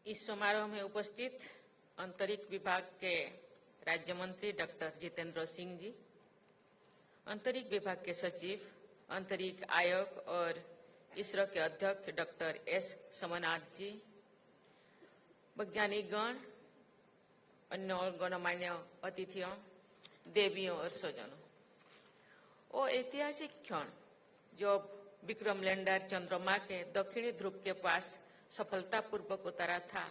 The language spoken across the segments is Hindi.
इस समारोह में उपस्थित अंतरिक्ष विभाग के राज्य मंत्री डॉक्टर जितेंद्र सिंह जी, अंतरिक्ष विभाग के सचिव, अंतरिक्ष आयोग और इसरो के अध्यक्ष डॉक्टर एस सोमनाथ जी, वैज्ञानिक गण, अन्य गणमान्य अतिथियों, देवियों और स्वजनों, वो ऐतिहासिक क्षण जब विक्रम लैंडर चंद्रमा के दक्षिणी ध्रुव के पास सफलतापूर्वक उतरा था,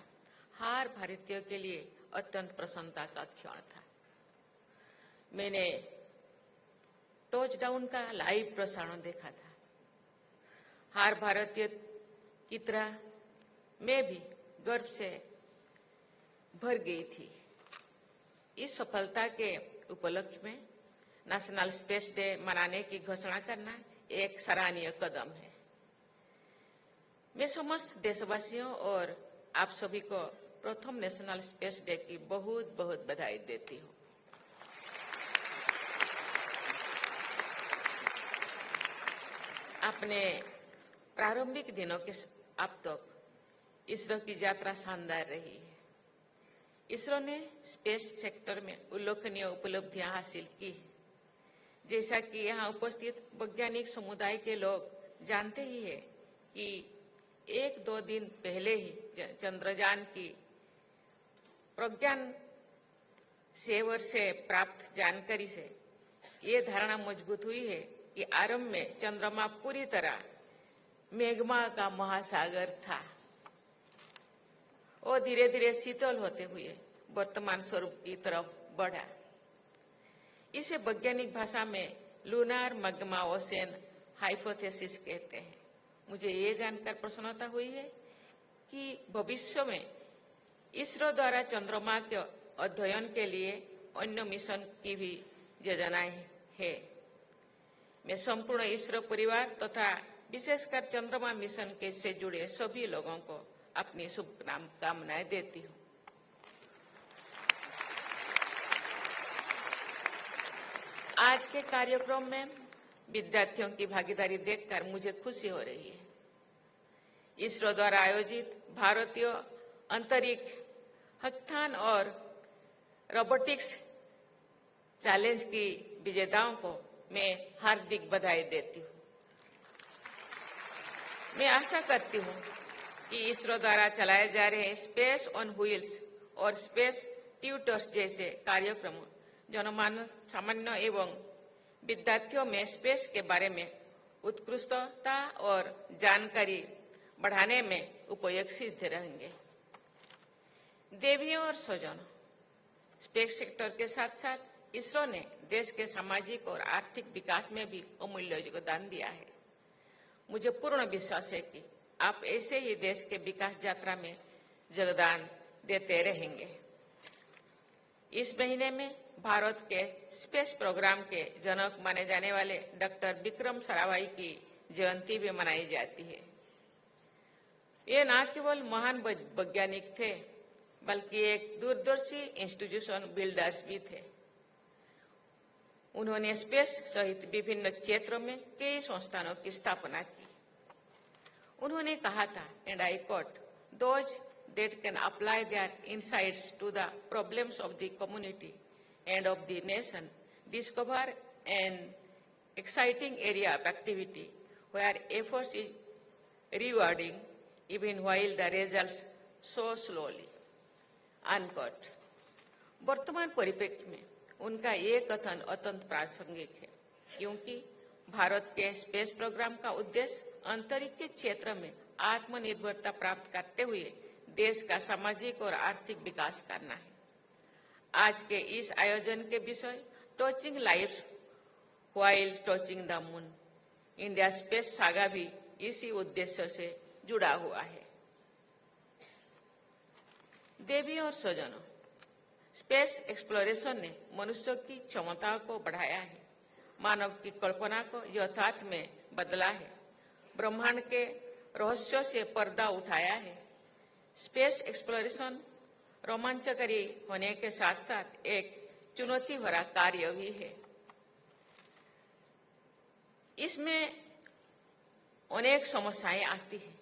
हर भारतीयों के लिए अत्यंत प्रसन्नता का क्षण था। मैंने टचडाउन का लाइव प्रसारण देखा था। हर भारतीय की तरह मैं भी गर्व से भर गई थी। इस सफलता के उपलक्ष्य में नेशनल स्पेस डे मनाने की घोषणा करना एक सराहनीय कदम है। मैं समस्त देशवासियों और आप सभी को प्रथम नेशनल स्पेस डे की बहुत बहुत बधाई देती हूँ। अपने प्रारंभिक दिनों के अब तक इसरो की यात्रा शानदार रही है। इसरो ने स्पेस सेक्टर में उल्लेखनीय उपलब्धियां हासिल की है। जैसा कि यहाँ उपस्थित वैज्ञानिक समुदाय के लोग जानते ही है कि 1-2 दिन पहले ही चंद्रयान की प्रज्ञान सेवर से प्राप्त जानकारी से ये धारणा मजबूत हुई है कि आरंभ में चंद्रमा पूरी तरह मैग्मा का महासागर था और धीरे धीरे शीतल होते हुए वर्तमान स्वरूप की तरफ बढ़ा। इसे वैज्ञानिक भाषा में लूनार मैग्मा ओशन हाइपोथेसिस कहते हैं। मुझे ये जानकर प्रसन्नता हुई है कि भविष्य में इसरो द्वारा चंद्रमा के अध्ययन के लिए अन्य मिशन की भी योजनाएं है। मैं संपूर्ण इसरो परिवार तथा विशेषकर चंद्रमा मिशन के से जुड़े सभी लोगों को अपनी शुभकामनाएं देती हूँ। आज के कार्यक्रम में विद्यार्थियों की भागीदारी देखकर मुझे खुशी हो रही है। इसरो द्वारा आयोजित भारतीय अंतरिक्ष हैकाथॉन और रोबोटिक्स चैलेंज की विजेताओं को मैं हार्दिक बधाई देती हूँ। मैं आशा करती हूँ कि इसरो द्वारा चलाए जा रहे स्पेस ऑन व्हील्स और स्पेस ट्यूटर्स जैसे कार्यक्रम जनमानस सामान्य एवं विद्यार्थियों में स्पेस के बारे में उत्कृष्टता और जानकारी बढ़ाने में उपयोगी सिद्ध रहेंगे। देवियों और स्वजनों, स्पेस सेक्टर के साथ साथ इसरो ने देश के सामाजिक और आर्थिक विकास में भी अमूल्य योगदान दिया है। मुझे पूर्ण विश्वास है कि आप ऐसे ही देश के विकास यात्रा में योगदान देते रहेंगे। इस महीने में भारत के स्पेस प्रोग्राम के जनक माने जाने वाले डॉक्टर विक्रम साराभाई की जयंती भी मनाई जाती है। ये न केवल महान वैज्ञानिक थे बल्कि एक दूरदर्शी इंस्टीट्यूशन बिल्डर्स भी थे। उन्होंने स्पेस सहित विभिन्न क्षेत्रों में कई संस्थानों की स्थापना की। उन्होंने कहा था, and I quote, "Those that can apply their insights to the problems of the community and of the nation discover an exciting area of activity where efforts is rewarding even while the results so slowly." Unquote. वर्तमान परिप्रेक्ष्य में उनका ये कथन अत्यंत प्रासंगिक है, क्योंकि भारत के स्पेस प्रोग्राम का उद्देश्य अंतरिक्ष के क्षेत्र में आत्मनिर्भरता प्राप्त करते हुए देश का सामाजिक और आर्थिक विकास करना है। आज के इस आयोजन के विषय touching lives while touching the moon, India space saga भी इसी उद्देश्य से जुड़ा हुआ है। देवियों और स्वजनों, स्पेस एक्सप्लोरेशन ने मनुष्य की क्षमताओं को बढ़ाया है, मानव की कल्पना को यथार्थ में बदला है, ब्रह्मांड के रहस्यों से पर्दा उठाया है। स्पेस एक्सप्लोरेशन रोमांचकारी होने के साथ साथ एक चुनौती भरा कार्य भी है। इसमें अनेक समस्याएं आती हैं।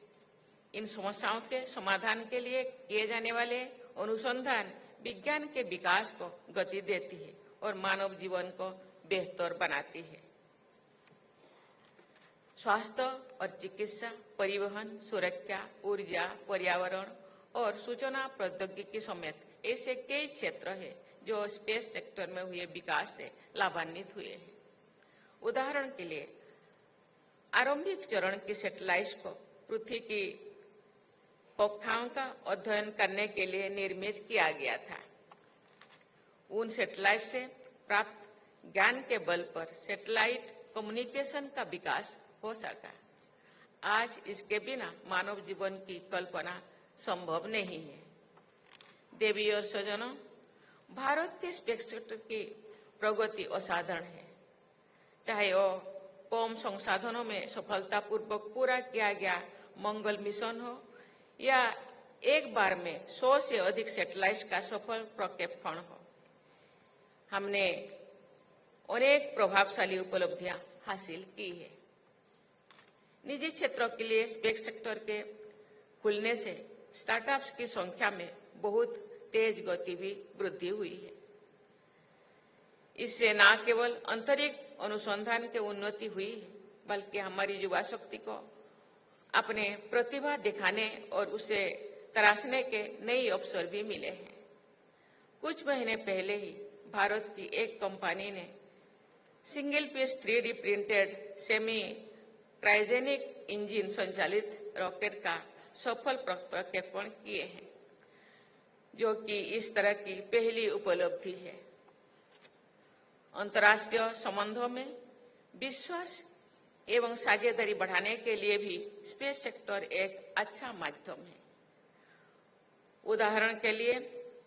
इन समस्याओं के समाधान के लिए किए जाने वाले अनुसंधान विज्ञान के विकास को गति देती है और मानव जीवन को बेहतर बनाती है। स्वास्थ्य और चिकित्सा, परिवहन, सुरक्षा, ऊर्जा, पर्यावरण और सूचना प्रौद्योगिकी समेत ऐसे कई क्षेत्र हैं जो स्पेस सेक्टर में हुए विकास से लाभान्वित हुए हैं। उदाहरण के लिए आरंभिक चरण की सैटेलाइट्स को पृथ्वी की कक्षाओं का अध्ययन करने के लिए निर्मित किया गया था। उन सैटेलाइट से प्राप्त ज्ञान के बल पर सैटेलाइट कम्युनिकेशन का विकास हो सका। आज इसके बिना मानव जीवन की कल्पना संभव नहीं है। देवी और स्वजनों, भारत के स्पेस सेक्टर की प्रगति असाधारण है। चाहे वो कम संसाधनों में सफलतापूर्वक पूरा किया गया मंगल मिशन हो या एक बार में 100 से अधिक सैटेलाइट्स का सफल प्रक्षेपण हो, हमने अनेक प्रभावशाली उपलब्धियां हासिल की है। निजी क्षेत्रों के लिए स्पेस सेक्टर के खुलने से स्टार्टअप्स की संख्या में बहुत तेज गति भी वृद्धि हुई है। इससे न केवल अंतरिक्ष अनुसंधान की उन्नति हुई है, बल्कि हमारी युवा शक्ति को अपने प्रतिभा दिखाने और उसे तराशने के नए अवसर भी मिले हैं। कुछ महीने पहले ही भारत की एक कंपनी ने single piece 3D printed semi cryogenic engine संचालित रॉकेट का सफल प्रक्षेपण किए हैं, जो कि इस तरह की पहली उपलब्धि है। अंतर्राष्ट्रीय संबंधों में विश्वास एवं साझेदारी बढ़ाने के लिए भी स्पेस सेक्टर एक अच्छा माध्यम है। उदाहरण के लिए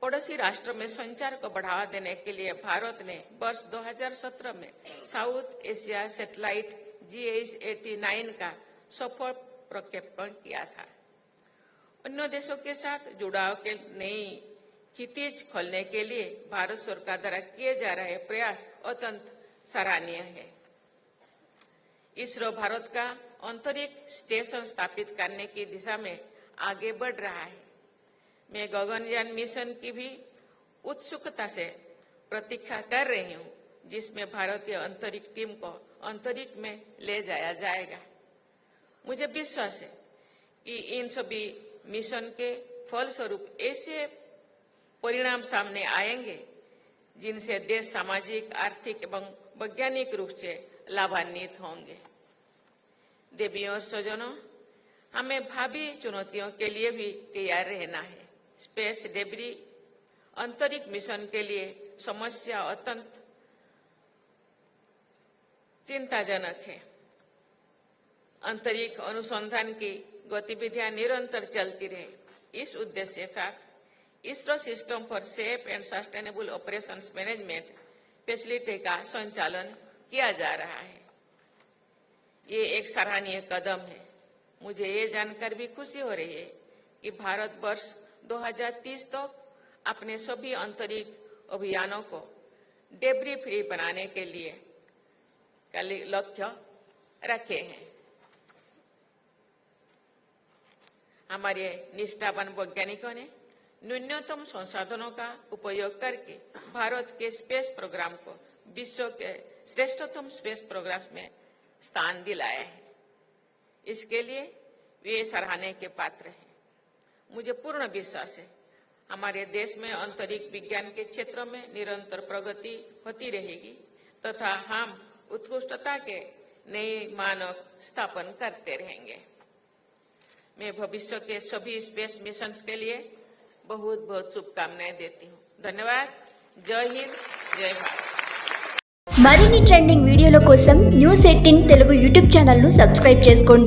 पड़ोसी राष्ट्रों में संचार को बढ़ावा देने के लिए भारत ने वर्ष 2017 में साउथ एशिया सैटेलाइट GS-89 का सफल प्रक्षेपण किया था। अन्य देशों के साथ जुड़ाव के नई क्षितिज खोलने के लिए भारत सरकार द्वारा किए जा रहे प्रयास अत्यंत सराहनीय है। इसरो भारत का अंतरिक्ष स्टेशन स्थापित करने की दिशा में आगे बढ़ रहा है। मैं गगनयान मिशन की भी उत्सुकता से प्रतीक्षा कर रही हूँ, जिसमें भारतीय अंतरिक्ष टीम को अंतरिक्ष में ले जाया जाएगा। मुझे विश्वास है कि इन सभी मिशन के फलस्वरूप ऐसे परिणाम सामने आएंगे जिनसे देश सामाजिक, आर्थिक एवं वैज्ञानिक रूप से लाभान्वित होंगे। देवियों और स्वजनों, हमें भावी चुनौतियों के लिए भी तैयार रहना है। स्पेस डेब्री अंतरिक्ष मिशन के लिए समस्या अत्यंत चिंताजनक है। अंतरिक्ष अनुसंधान की गतिविधियां निरंतर चलती रहे, इस उद्देश्य के साथ ISRO system for safe and sustainable operations management facility का संचालन किया जा रहा है। ये एक सराहनीय कदम है। मुझे ये जानकर भी खुशी हो रही है कि भारत वर्ष 2030 तक अपने सभी अंतरिक्ष अभियानों को डेब्री फ्री बनाने के लिए लक्ष्य रखे हैं। हमारे निष्ठावान वैज्ञानिकों ने न्यूनतम संसाधनों का उपयोग करके भारत के स्पेस प्रोग्राम को विश्व के श्रेष्ठतम स्पेस प्रोग्राम में स्थान दिलाया है। इसके लिए वे सराहने के पात्र हैं। मुझे पूर्ण विश्वास है हमारे देश में अंतरिक्ष विज्ञान के क्षेत्रों में निरंतर प्रगति होती रहेगी तथा हम उत्कृष्टता के नए मानक स्थापन करते रहेंगे। मैं भविष्य के सभी स्पेस मिशन के लिए बहुत बहुत शुभकामनाएं देती हूँ। धन्यवाद। जय हिंद, जय भारत। మరిన్ని ట్రెండింగ్ వీడియోల కోసం న్యూస్ 18 తెలుగు యూట్యూబ్ ఛానల్ ను సబ్స్క్రైబ్ చేసుకోండి।